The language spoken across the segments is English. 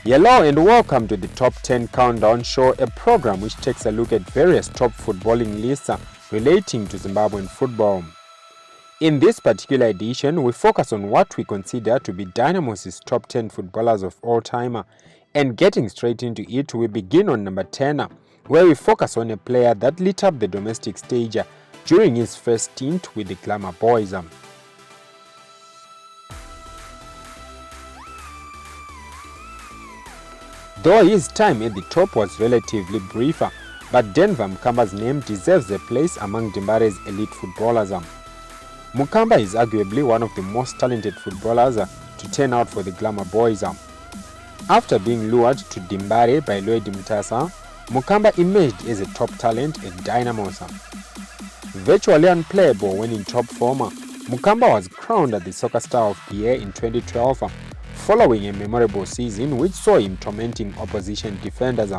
Hello and welcome to the Top 10 Countdown Show, a program which takes a look at various top footballing lists relating to Zimbabwean football. In this particular edition, we focus on what we consider to be Dynamos' top 10 footballers of all time, and getting straight into it, we begin on number 10, where we focus on a player that lit up the domestic stage during his first stint with the Glamour Boys. Though his time at the top was relatively brief, but Denver Mukamba's name deserves a place among Dimbare's elite footballers. Mukamba is arguably one of the most talented footballers to turn out for the Glamour Boys. After being lured to Dimbare by Lloyd Mutasa, Mukamba emerged as a top talent at Dynamos. Virtually unplayable when in top form, Mukamba was crowned as the Soccer Star of the Year in 2012, following a memorable season which saw him tormenting opposition defenders.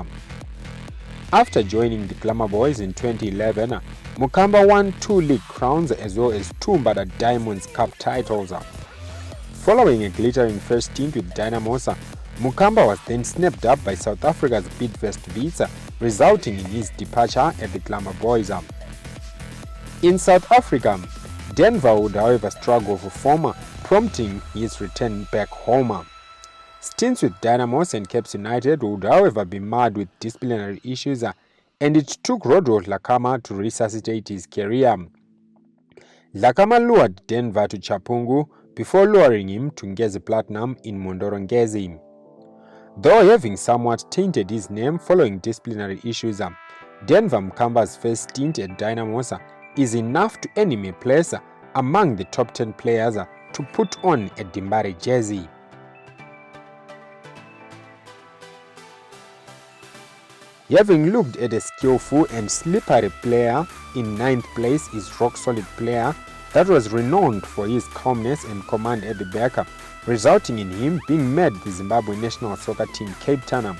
After joining the Glamour Boys in 2011, Mukamba won 2 league crowns as well as 2 Mbada Diamonds Cup titles. Following a glittering first stint with Dynamos, Mukamba was then snapped up by South Africa's Bidvest Beats, resulting in his departure at the Glamour Boys. In South Africa, Denver would however struggle for form, prompting his return back home. Stints with Dynamos and Caps United would however be marred with disciplinary issues, and it took Rodolphe Lakama to resuscitate his career. Lakama lured Denver to Chapungu before luring him to Ngezi Platinum in Mondorongezi. Though having somewhat tainted his name following disciplinary issues, Denver Mukamba's first stint at Dynamos is enough to earn him a place among the top 10 players to put on a Dimbare jersey. Having looked at a skillful and slippery player, in 9th place is rock-solid player that was renowned for his calmness and command at the back, resulting in him being made the Zimbabwe national soccer team Cape Town.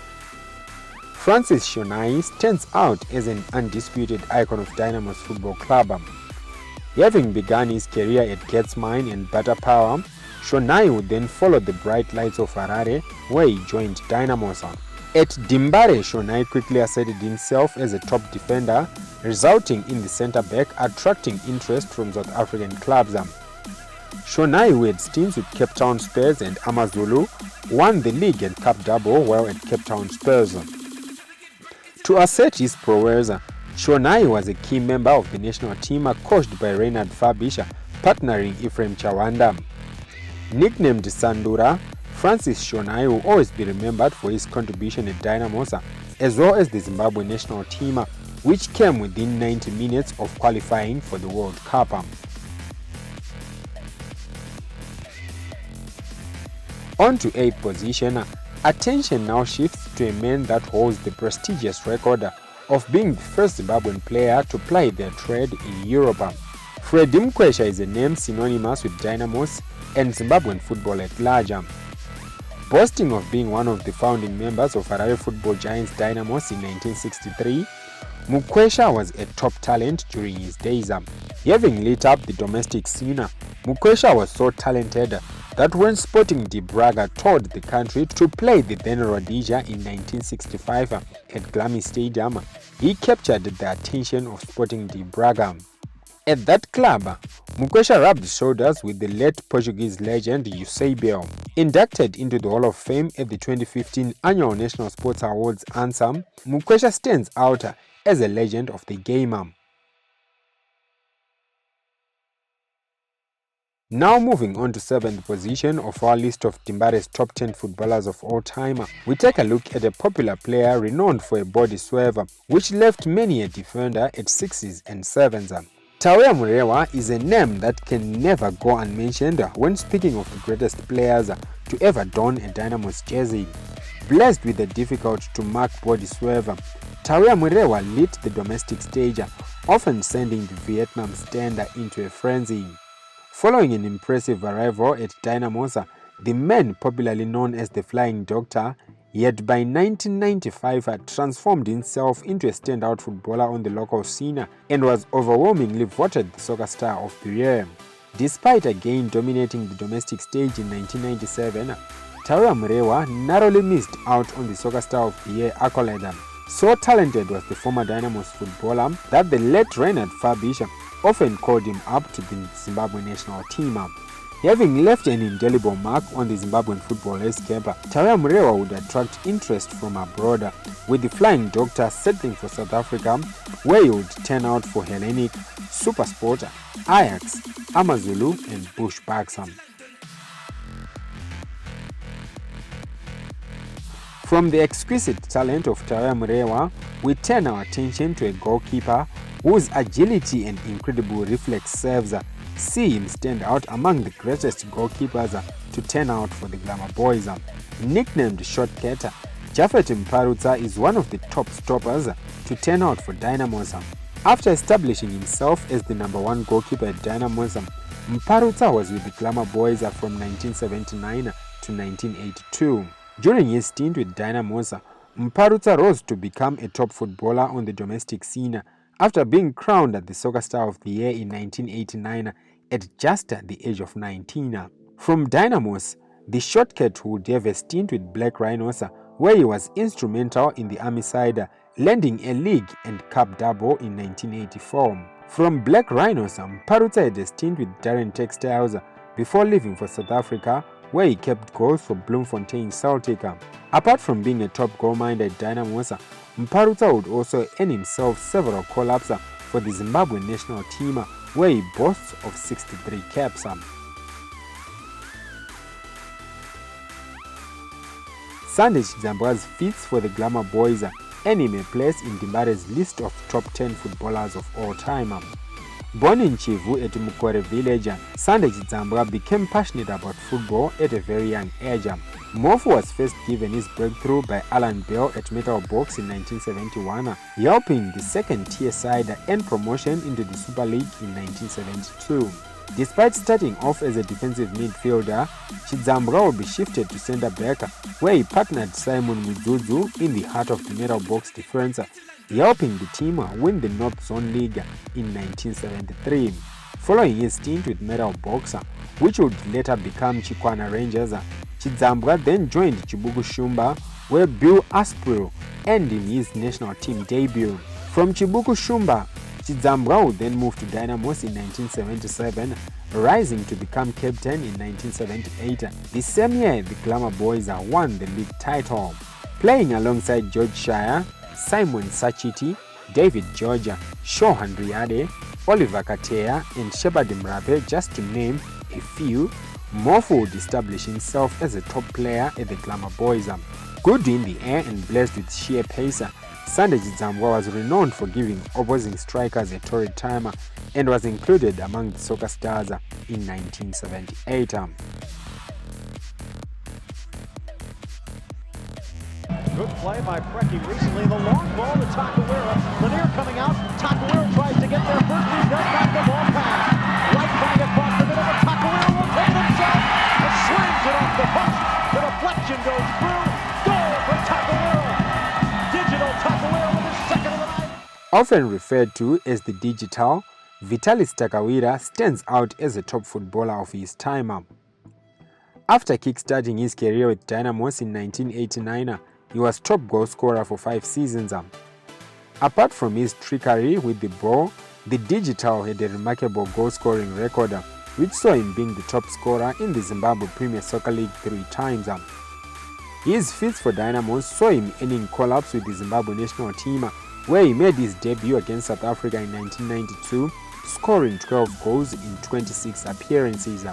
Francis Shonai stands out as an undisputed icon of Dynamos Football Club. Having begun his career at Getsmine and Butter Power, Shonai would then follow the bright lights of Harare, where he joined Dynamos. At Dimbare, Shonai quickly asserted himself as a top defender, resulting in the centre-back attracting interest from South African clubs. Shonai, who had stints with Cape Town Spurs and Amazulu, won the league and cup double while at Cape Town Spurs. To assert his prowess, Shonai was a key member of the national team coached by Reinhard Fabish, partnering Ephraim Chawanda. Nicknamed Sandura, Francis Shonai will always be remembered for his contribution at Dynamos, as well as the Zimbabwe national team, which came within 90 minutes of qualifying for the World Cup. On to 8th position, attention now shifts to a man that holds the prestigious record of being the first Zimbabwean player to ply their trade in Europe. Freddy Mukwesha is a name synonymous with Dynamos and Zimbabwean football at large. Boasting of being one of the founding members of Harare football giants Dynamos in 1963, Mukwesha was a top talent during his days. Having lit up the domestic scene, Mukwesha was so talented that when Sporting de Braga toured the country to play the then Rhodesia in 1965 at Glami Stadium, he captured the attention of Sporting de Braga. At that club, Mukwesha rubbed shoulders with the late Portuguese legend Eusebio. Inducted into the Hall of Fame at the 2015 Annual National Sports Awards Ansem, Mukwesha stands out as a legend of the game. Now moving on to 7th position of our list of Dimbare's top 10 footballers of all time, we take a look at a popular player renowned for a body swerve, which left many a defender at 6s and 7s. Moreira is a name that can never go unmentioned when speaking of the greatest players to ever don a Dynamos jersey. Blessed with a difficult-to-mark body swerve, Moreira lit the domestic stage, often sending the Vietnam stand into a frenzy. Following an impressive arrival at Dynamos, the man popularly known as the Flying Doctor, yet by 1995 had transformed himself into a standout footballer on the local scene and was overwhelmingly voted the Soccer Star of the Year. Despite again dominating the domestic stage in 1997, Moreira narrowly missed out on the Soccer Star of the Year accolade. So talented was the former Dynamos footballer that the late Reinhard Fabisch often called him up to the Zimbabwe national team. Having left an indelible mark on the Zimbabwean football landscape, Moreira would attract interest from abroad, with the Flying Doctor settling for South Africa, where he would turn out for Hellenic, Supersport, Ajax, Amazulu and Bushbucks. From the exquisite talent of Moreira, we turn our attention to a goalkeeper whose agility and incredible reflex serves see him stand out among the greatest goalkeepers to turn out for the Glamour Boys. Nicknamed Shortcut, Jaf Umparuta is one of the top stoppers to turn out for Dynamos. After establishing himself as the #1 goalkeeper at Dynamos, Umparuta was with the Glamour Boys from 1979 to 1982. During his stint with Dynamos, Umparuta rose to become a top footballer on the domestic scene after being crowned the Soccer Star of the Year in 1989 at just the age of 19. From Dynamos, the Shortcut would have a stint with Black Rhinos, where he was instrumental in the Army side, landing a league and cup double in 1984. From Black Rhinos, Umparuta had a stint with Darren Textiles before leaving for South Africa, where he kept goals for Bloemfontein Celtic. Apart from being a top goalminder at Dynamos, Umparuta would also earn himself several call-ups for the Zimbabwean national team, where he boasts of 63 caps. Sunday Chidzambwa's feats for the Glamour Boys earn him a place in Dimbare's list of top 10 footballers of all time. Born in Chivu at Mukore village, Sunday Chidzambwa became passionate about football at a very young age. Mofu was first given his breakthrough by Alan Bell at Metal Box in 1971, helping the second-tier side earn promotion into the Super League in 1972. Despite starting off as a defensive midfielder, Chidzambwa will be shifted to centre-back, where he partnered Simon Mudzuzu in the heart of the Metal Box defence, helping the team win the North Zone League in 1973. Following his stint with Metal Box, which would later become Chikwana Rangers, Chidzambwa then joined Chibuku Shumba, where Bill Aspro earned him his national team debut. From Chibuku Shumba, Chidzambwa would then move to Dynamos in 1977, rising to become captain in 1978. The same year, the Glamour Boys won the league title. Playing alongside George Shire, Simon Sachiti, David Georgia, Shohan Riade, Oliver Katea and Shepard Mrabe, just to name a few, Mofu would establish himself as a top player at the Glamour Boys. Good in the air and blessed with sheer pace, Sunday Chidzambwa was renowned for giving opposing strikers a torrid time and was included among the Soccer Stars in 1978. Good play by Preki recently. The long ball to Takawera. Lanier coming out. Takawera tries to get there first. He does not the ball pass. Right coming across the middle. Takawera will take it himself. And slings it off the post. The deflection goes through. Goal for Takawera. Digital Takawera with his second of the night. Often referred to as the digital, Vitalis Tachira stands out as a top footballer of his time. After kickstarting his career with Dynamos in 1989, he was top goal scorer for 5 seasons. Apart from his trickery with the ball, the digital had a remarkable goal-scoring record, which saw him being the top scorer in the Zimbabwe Premier Soccer League 3 times. His feats for Dynamos saw him earning call-ups with the Zimbabwe national team, where he made his debut against South Africa in 1992, scoring 12 goals in 26 appearances.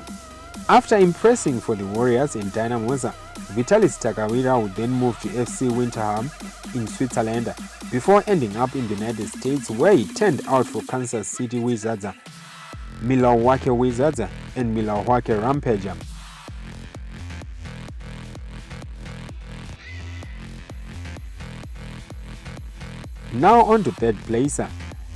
After impressing for the Warriors in Dynamos, Vitalis Tachira would then move to FC Winterham in Switzerland before ending up in the United States, where he turned out for Kansas City Wizards, Milwaukee Wizards and Milwaukee Rampage. Now on to third place.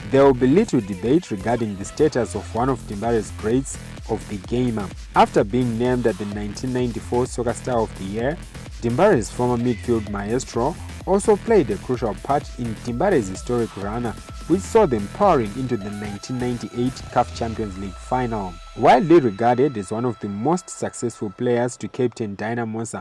There will be little debate regarding the status of one of Dimbare's greats of the game. After being named the 1994 Soccer Star of the Year, Dimbare's former midfield maestro also played a crucial part in Dimbare's historic run, which saw them powering into the 1998 CAF Champions League final. Widely regarded as one of the most successful players to captain Dynamos,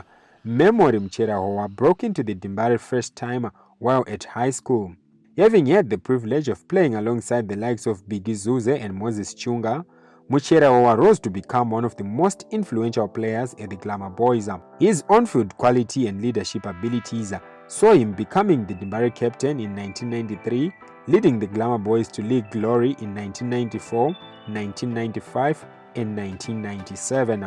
Memory Machera broke into the Dimbare first time while at high school. Having had the privilege of playing alongside the likes of Biggie Zuze and Moses Chunga, Machera rose to become one of the most influential players at the Glamour Boys. His on-field quality and leadership abilities saw him becoming the Dimbare captain in 1993, leading the Glamour Boys to league glory in 1994, 1995 and 1997.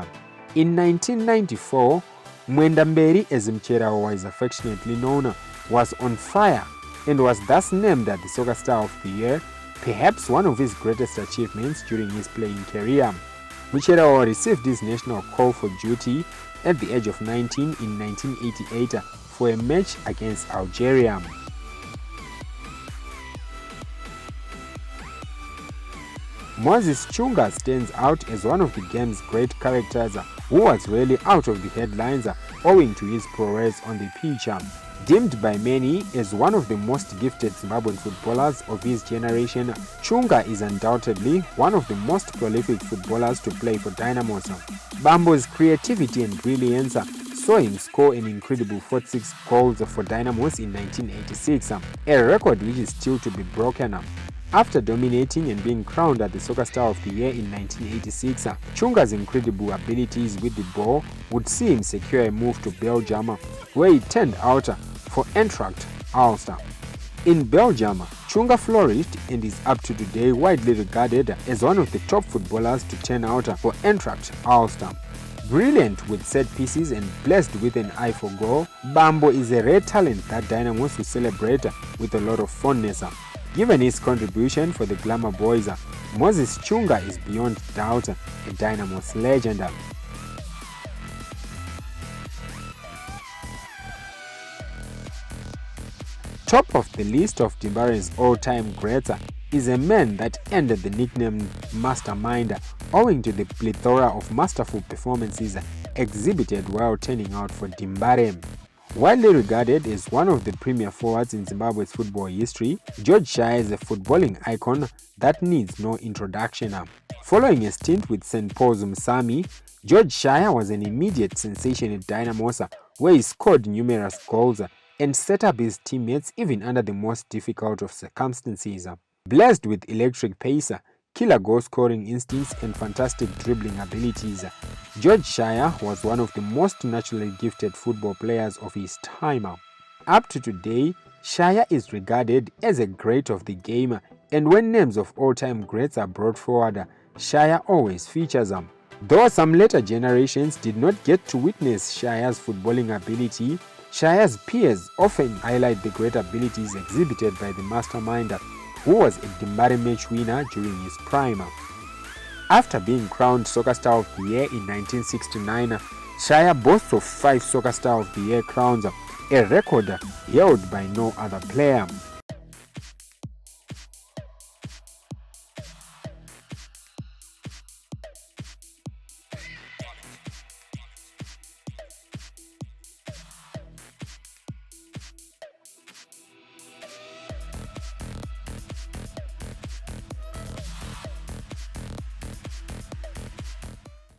In 1994, Mwendamberi, as Machera is affectionately known, was on fire and was thus named the Soccer Star of the Year, perhaps one of his greatest achievements during his playing career. Machera received his national call for duty at the age of 19 in 1988 for a match against Algeria. Moses Chunga stands out as one of the game's great characters who was really out of the headlines owing to his prowess on the pitch. Deemed by many as one of the most gifted Zimbabwean footballers of his generation, Chunga is undoubtedly one of the most prolific footballers to play for Dynamos. Bambo's creativity and brilliance saw him score an incredible 46 goals for Dynamos in 1986, a record which is still to be broken. After dominating and being crowned as the Soccer Star of the Year in 1986, Chunga's incredible abilities with the ball would see him secure a move to Belgium, where he turned out for Eintracht Ulster. In Belgium, Chunga flourished and is up to today widely regarded as one of the top footballers to turn out for Eintracht Ulster. Brilliant with set pieces and blessed with an eye for goal, Bambo is a rare talent that Dynamos will celebrate with a lot of fondness. Given his contribution for the Glamour Boys, Moses Chunga is beyond doubt a Dynamos legend. Top of the list of Dimbare's all-time greats is a man that earned the nickname Mastermind owing to the plethora of masterful performances exhibited while turning out for Dimbare. Widely regarded as one of the premier forwards in Zimbabwe's football history, Shire is a footballing icon that needs no introduction. Following a stint with St. Paul's Msami, Shire was an immediate sensation at Dynamos, where he scored numerous goals and set up his teammates even under the most difficult of circumstances. Blessed with electric pace, killer goal-scoring instincts and fantastic dribbling abilities, Shire was one of the most naturally gifted football players of his time. Up to today, Shire is regarded as a great of the game, and when names of all-time greats are brought forward, Shire always features them. Though some later generations did not get to witness Shire's footballing ability, Shire's peers often highlight the great abilities exhibited by the mastermind, who was a Dimbare match winner during his prime. After being crowned Soccer Star of the Year in 1969, Shire boasts of 5 Soccer Star of the Year crowns, a record held by no other player.